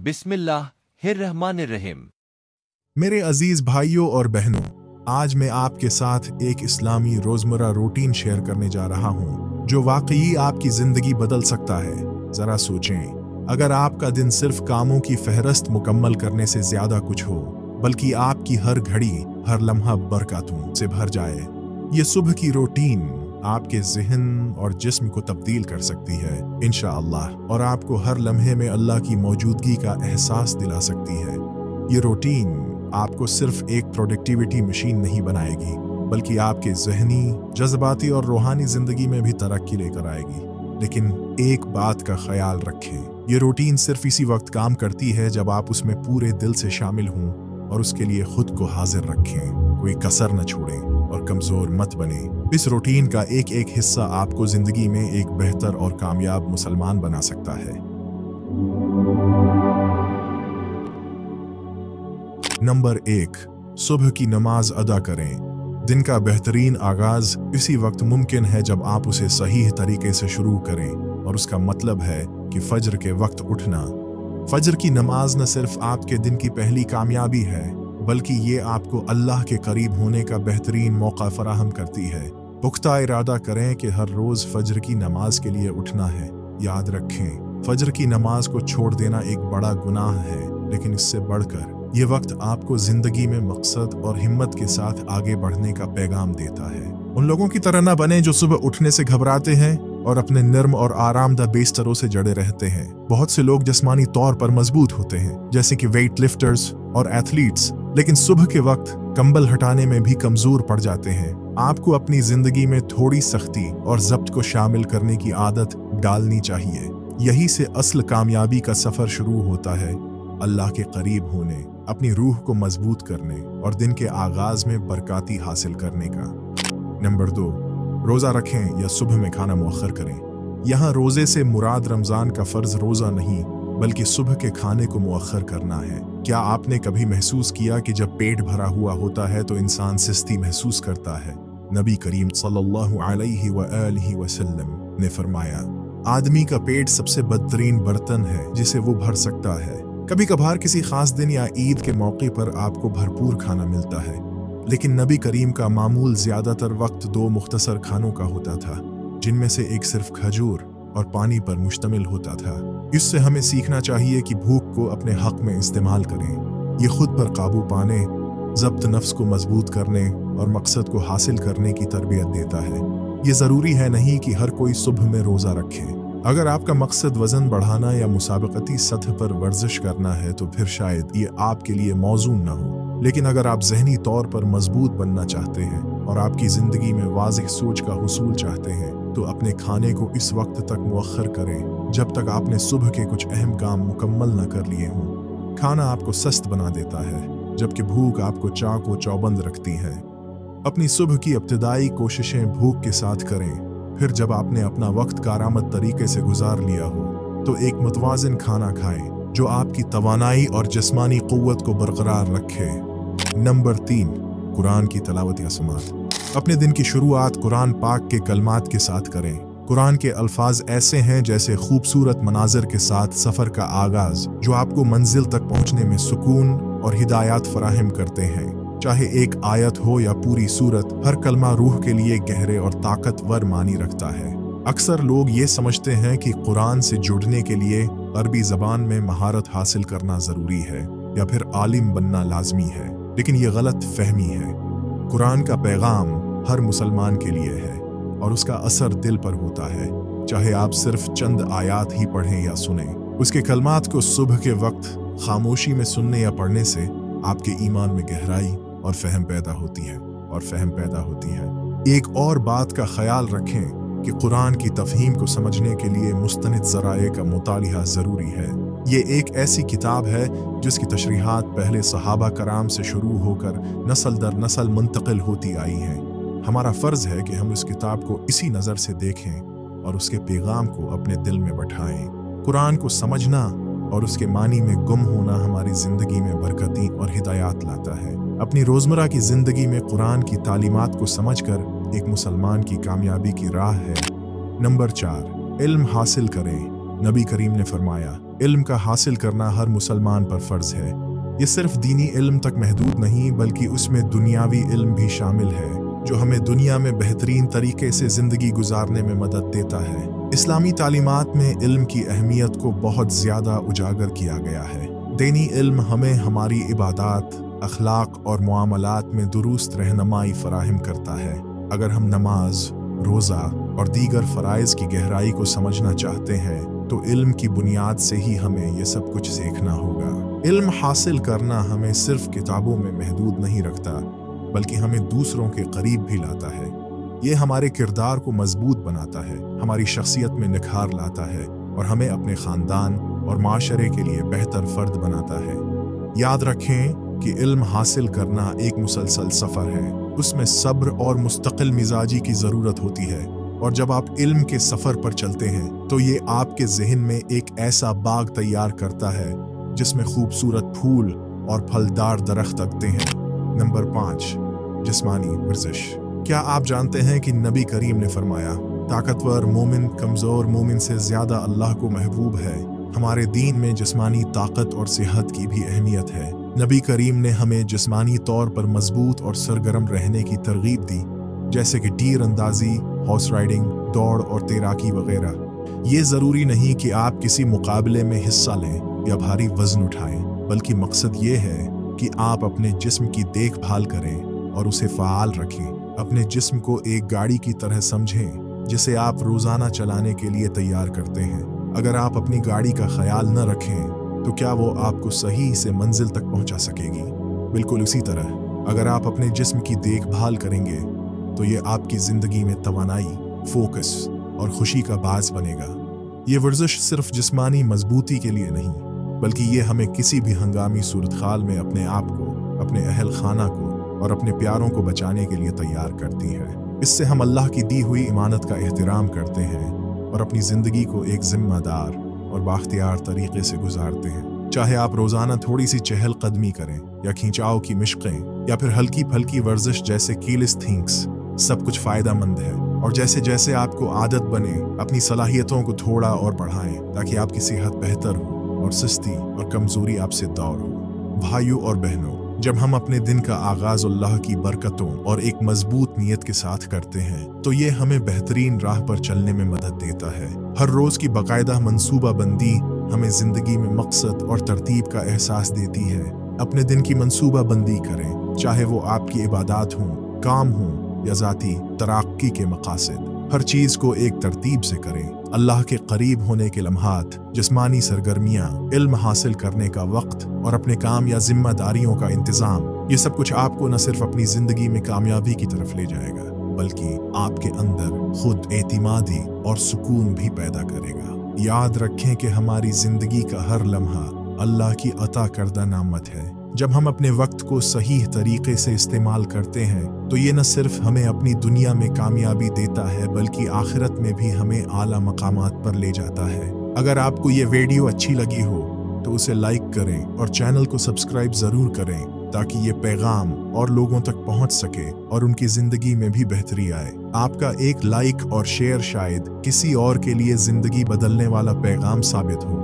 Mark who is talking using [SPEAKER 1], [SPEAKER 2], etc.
[SPEAKER 1] बिस्मिल्लाहिर्रहमानिर्रहीम।
[SPEAKER 2] मेरे अजीज भाइयों और बहनों, आज मैं आपके साथ एक इस्लामी रोजमर्रा रूटीन शेयर करने जा रहा हूँ जो वाकई आपकी जिंदगी बदल सकता है। जरा सोचें, अगर आपका दिन सिर्फ कामों की फहरस्त मुकम्मल करने से ज्यादा कुछ हो, बल्कि आपकी हर घड़ी, हर लम्हा बरकतों से भर जाए। ये सुबह की रूटीन आपके ज़हन और जिस्म को तब्दील कर सकती है इंशाअल्लाह, और आपको हर लम्हे में अल्लाह की मौजूदगी का एहसास दिला सकती है। ये रूटीन आपको सिर्फ एक प्रोडक्टिविटी मशीन नहीं बनाएगी, बल्कि आपके ज़हनी, जज्बाती और रूहानी ज़िंदगी में भी तरक्की लेकर आएगी। लेकिन एक बात का ख्याल रखें, ये रूटीन सिर्फ इसी वक्त काम करती है जब आप उसमें पूरे दिल से शामिल हों और उसके लिए खुद को हाजिर रखें। कोई कसर न छोड़ें और कमज़ोर मत बने। इस रूटीन का एक एक हिस्सा आपको ज़िंदगी में एक बेहतर और कामयाब मुसलमान बना सकता है। नंबर 1, सुबह की नमाज अदा करें। दिन का बेहतरीन आगाज इसी वक्त मुमकिन है जब आप उसे सही तरीके से शुरू करें, और उसका मतलब है कि फजर के वक्त उठना। फजर की नमाज न सिर्फ आपके दिन की पहली कामयाबी है, बल्कि ये आपको अल्लाह के करीब होने का बेहतरीन मौका फराहम करती है। पुख्ता इरादा करें कि हर रोज फजर की नमाज के लिए उठना है। याद रखें, फजर की नमाज को छोड़ देना एक बड़ा गुनाह है, लेकिन इससे बढ़कर ये वक्त आपको जिंदगी में मकसद और हिम्मत के साथ आगे बढ़ने का पैगाम देता है। उन लोगों की तरह न बने जो सुबह उठने से घबराते हैं और अपने नर्म और आरामदा बिस्तरों से जड़े रहते हैं। बहुत से लोग जिस्मानी तौर पर मजबूत होते हैं, जैसे कि वेट लिफ्टर्स और एथलीट्स, लेकिन सुबह के वक्त कंबल हटाने में भी कमजोर पड़ जाते हैं। आपको अपनी जिंदगी में थोड़ी सख्ती और ज़ब्त को शामिल करने की आदत डालनी चाहिए। यही से असल कामयाबी का सफर शुरू होता है, अल्लाह के करीब होने, अपनी रूह को मजबूत करने और दिन के आगाज में बरकती हासिल करने का। नंबर 2, रोज़ा रखें या सुबह में खाना मुअख्खर करें। यहाँ रोज़े से मुराद रमज़ान का फ़र्ज रोज़ा नहीं, बल्कि सुबह के खाने को मुअख्खर करना है। क्या आपने कभी महसूस किया कि जब पेट भरा हुआ होता है तो इंसान सुस्ती महसूस करता है? नबी करीम सल्लल्लाहु अलैहि वसल्लम ने फरमाया, आदमी का पेट सबसे बदतरीन बर्तन है जिसे वो भर सकता है। कभी कभार किसी खास दिन या ईद के मौके पर आपको भरपूर खाना मिलता है, लेकिन नबी करीम का मामूल ज्यादातर वक्त 2 मुख्तसर खानों का होता था, जिनमें से एक सिर्फ खजूर और पानी पर मुश्तमिल होता था। इससे हमें सीखना चाहिए कि भूख को अपने हक में इस्तेमाल करें। ये खुद पर काबू पाने, ज़ब्त नफ्स को मजबूत करने और मकसद को हासिल करने की तरबियत देता है। ये ज़रूरी है नहीं कि हर कोई सुबह में रोज़ा रखे। अगर आपका मकसद वज़न बढ़ाना या मुसाबकती सतह पर वर्जिश करना है तो फिर शायद ये आपके लिए मौजूद न हो। लेकिन अगर आप ज़हनी तौर पर मजबूत बनना चाहते हैं और आपकी ज़िंदगी में वाज़िह सोच का हुसूल चाहते हैं, तो अपने खाने को इस वक्त तक मुअख्खर करें जब तक आपने सुबह के कुछ अहम काम मुकम्मल न कर लिए हों। खाना आपको सस्त बना देता है, जबकि भूख आपको चाक व चौबंद रखती है। अपनी सुबह की इब्तिदाई कोशिशें भूख के साथ करें। फिर जब आपने अपना वक्त कारामद तरीके से गुजार लिया हो, तो एक मुतवाज़िन खाना खाएं जो आपकी तवानाई और जिस्मानी क़ुव्वत को बरकरार रखे। नंबर 3, कुरान की तलावत या समात। अपने दिन की शुरुआत कुरान पाक के कलमात के साथ करें। कुरान के अल्फाज ऐसे हैं जैसे खूबसूरत मनाज़र के साथ सफ़र का आगाज़, जो आपको मंजिल तक पहुँचने में सुकून और हिदायत फराहम करते हैं। चाहे एक आयत हो या पूरी सूरत, हर कलमा रूह के लिए गहरे और ताकतवर मानी रखता है। अक्सर लोग ये समझते हैं कि कुरान से जुड़ने के लिए अरबी ज़बान में महारत हासिल करना ज़रूरी है या फिर आलिम बनना लाजमी है, लेकिन ये गलत फहमी है। कुरान का पैगाम हर मुसलमान के लिए है और उसका असर दिल पर होता है, चाहे आप सिर्फ चंद आयात ही पढ़ें या सुनें। उसके कलमात को सुबह के वक्त खामोशी में सुनने या पढ़ने से आपके ईमान में गहराई और फहम पैदा होती है। एक और बात का ख्याल रखें कि कुरान की तफहीम को समझने के लिए मुस्तनिद ज़राए का मुतालिया ज़रूरी है। ये एक ऐसी किताब है जिसकी तशरीहात पहले सहाबा कराम से शुरू होकर नस्ल दर नस्ल मुंतकिल होती आई हैं। हमारा फ़र्ज़ है कि हम इस किताब को इसी नज़र से देखें और उसके पैगाम को अपने दिल में बैठाएं। कुरान को समझना और उसके मानी में गुम होना हमारी ज़िंदगी में बरकती और हिदायत लाता है। अपनी रोज़मर्रा की ज़िंदगी में कुरान की तालीमात को समझकर एक मुसलमान की कामयाबी की राह है। नंबर 4, इल्म हासिल करें। नबी करीम ने फरमाया, इल्म का हासिल करना हर मुसलमान पर फ़र्ज है। ये सिर्फ दीनी इल्म तक महदूद नहीं बल्कि उसमें दुनियावी इल्म भी शामिल है जो हमें दुनिया में बेहतरीन तरीके से ज़िंदगी गुजारने में मदद देता है। इस्लामी तालीमात में इल्म की अहमियत को बहुत ज़्यादा उजागर किया गया है। दीनी इल्म हमें हमारी इबादात, अखलाक और मुआमलात में दुरुस्त रहनुमाई फराहम करता है। अगर हम नमाज, रोज़ा और दीगर फ़राइज़ की गहराई को समझना चाहते हैं तो इल्म की बुनियाद से ही हमें ये सब कुछ सीखना होगा। इल्म हासिल करना हमें सिर्फ किताबों में महदूद नहीं रखता बल्कि हमें दूसरों के करीब भी लाता है। ये हमारे किरदार को मजबूत बनाता है, हमारी शख्सियत में निखार लाता है और हमें अपने ख़ानदान और माशरे के लिए बेहतर फ़र्द बनाता है। याद रखें कि इल्म हासिल करना एक मुसलसल सफ़र है। उसमें सब्र और मुस्तकिल मिजाजी की ज़रूरत होती है और जब आप इल्म के सफ़र पर चलते हैं तो ये आपके जहन में एक ऐसा बाग तैयार करता है जिसमें खूबसूरत फूल और फलदार दरख्त लगते हैं। नंबर 5, जिस्मानी वर्जिश। क्या आप जानते हैं कि नबी करीम ने फरमाया, ताकतवर मोमिन कमज़ोर मोमिन से ज़्यादा अल्लाह को महबूब है। हमारे दीन में जिस्मानी ताकत और सेहत की भी अहमियत है। नबी करीम ने हमें जिस्मानी तौर पर मजबूत और सरगर्म रहने की तरगीब दी, जैसे कि तीर अंदाजी, हॉर्स राइडिंग, दौड़ और तैराकी वगैरह। ये ज़रूरी नहीं कि आप किसी मुकाबले में हिस्सा लें या भारी वज़न उठाएं, बल्कि मकसद ये है कि आप अपने जिस्म की देखभाल करें और उसे फ़आल रखें। अपने जिस्म को एक गाड़ी की तरह समझें जिसे आप रोज़ाना चलाने के लिए तैयार करते हैं। अगर आप अपनी गाड़ी का ख्याल न रखें तो क्या वो आपको सही से मंजिल तक पहुंचा सकेगी? बिल्कुल उसी तरह अगर आप अपने जिस्म की देखभाल करेंगे तो ये आपकी ज़िंदगी में तवानाई, फोकस और खुशी का बाज़ बनेगा। ये वर्जिश सिर्फ जिस्मानी मजबूती के लिए नहीं बल्कि ये हमें किसी भी हंगामी सूरत हाल में अपने आप को, अपने अहल खाना को और अपने प्यारों को बचाने के लिए तैयार करती है। इससे हम अल्लाह की दी हुई इमानत का एहतराम करते हैं और अपनी ज़िंदगी को एक जिम्मेदार और बाख्तियार तरीके से गुजारते हैं। चाहे आप रोज़ाना थोड़ी सी चहल कदमी करें या खिंचाव की मशक़ें या फिर हल्की फल्की वर्जिश जैसे कीलिस्थींग्स, सब कुछ फ़ायदेमंद है। और जैसे जैसे आपको आदत बने अपनी सलाहियतों को थोड़ा और बढ़ाएं ताकि आपकी सेहत बेहतर हो और सुस्ती और कमज़ोरी आपसे दूर हो। भाइयों और बहनों, जब हम अपने दिन का आगाज़ अल्लाह की बरकतों और एक मजबूत नीयत के साथ करते हैं तो ये हमें बेहतरीन राह पर चलने में मदद देता है। हर रोज़ की बाकायदा मनसूबा बंदी हमें ज़िंदगी में मकसद और तरतीब का एहसास देती है। अपने दिन की मनसूबा बंदी करें, चाहे वो आपकी इबादात हों, काम हों या ज़ाती तरक्की के मकासद। हर चीज़ को एक तरतीब से करें। अल्लाह के करीब होने के लम्हात, जिस्मानी सरगर्मियाँ, इल्म हासिल करने का वक्त और अपने काम या जिम्मेदारियों का इंतज़ाम, ये सब कुछ आपको न सिर्फ अपनी ज़िंदगी में कामयाबी की तरफ ले जाएगा बल्कि आपके अंदर खुद एतिमादी और सुकून भी पैदा करेगा। याद रखें कि हमारी ज़िंदगी का हर लम्हा अल्लाह की अता करदा नामत है। जब हम अपने वक्त को सही तरीके से इस्तेमाल करते हैं तो ये न सिर्फ हमें अपनी दुनिया में कामयाबी देता है बल्कि आखिरत में भी हमें आला मकामात पर ले जाता है। अगर आपको ये वीडियो अच्छी लगी हो तो उसे लाइक करें और चैनल को सब्सक्राइब ज़रूर करें ताकि ये पैगाम और लोगों तक पहुंच सके और उनकी ज़िंदगी में भी बेहतरी आए। आपका एक लाइक और शेयर शायद किसी और के लिए ज़िंदगी बदलने वाला पैगाम साबित हो।